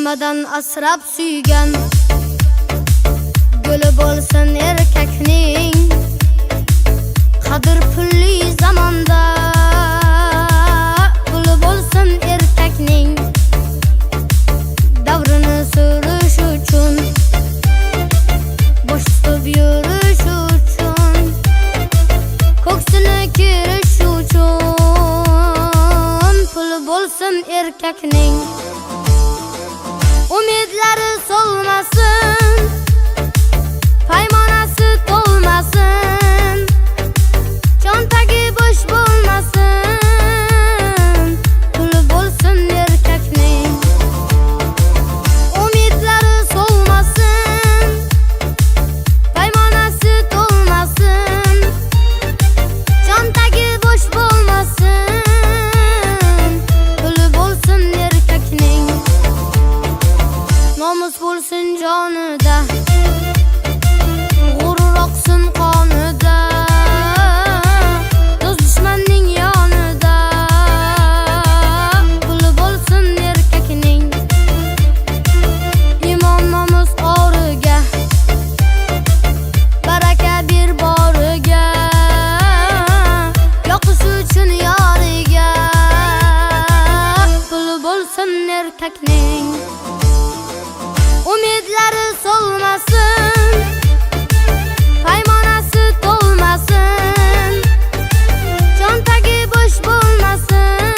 Namadan asrab suygan guli bo'lsin erkakning, qadr pulli zamonda guli bo'lsin erkakning. Davrini surish uchun, bosh tutib yurish uchun, ko'ksini kirish uchun puli bo'lsin erkakning. Umidlari so'lmasin, paymonasi to'lmasin, chontagi bo'sh bo'lmasin, puli bo'lsin erkakning. Umidlari so'lmasin, paymonasi to'lmasin, chontagi bo'sh bo'lmasin, puli bo'lsin erkakning. Nomus bo'lsin jonida, g'urur oqsin qonida, do'st dushmanning yonida puli bo'lsin erkakning. Imon nomus origa, baraka bir boriga, yoqish uchun yoriga puli bo'lsin erkakning. Umidlari so'lmasin, paymonasi to'lmasin, chontagi bo'sh bo'lmasin,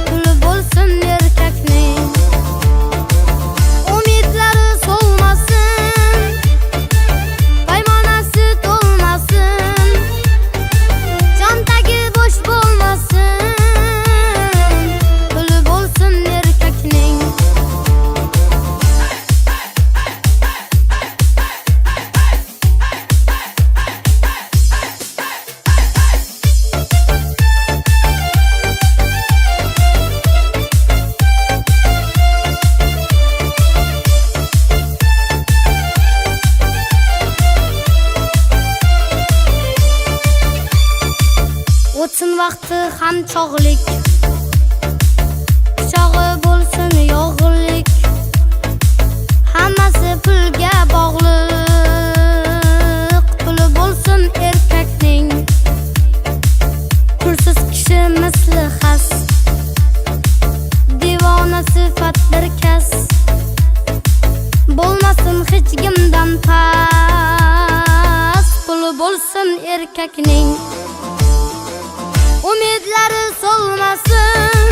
puli bo'lsin erkakning. Umidlari so'lmasin, paymonasi to'lmasin, chontagi bo'sh bo'lmasin, puli bo'lsin erkakning. O'tsin vaqti ham chog'lik, quchog'i bo'lsin yog'lik, hammasi pulga bog'liq, puli bo'lsin erkakning. Pulsiz kishi misli xas, devona sifat bir kas, bo'lmasin hech kimdan past, puli bo'lsin erkakning. Umidlari so'lmasin,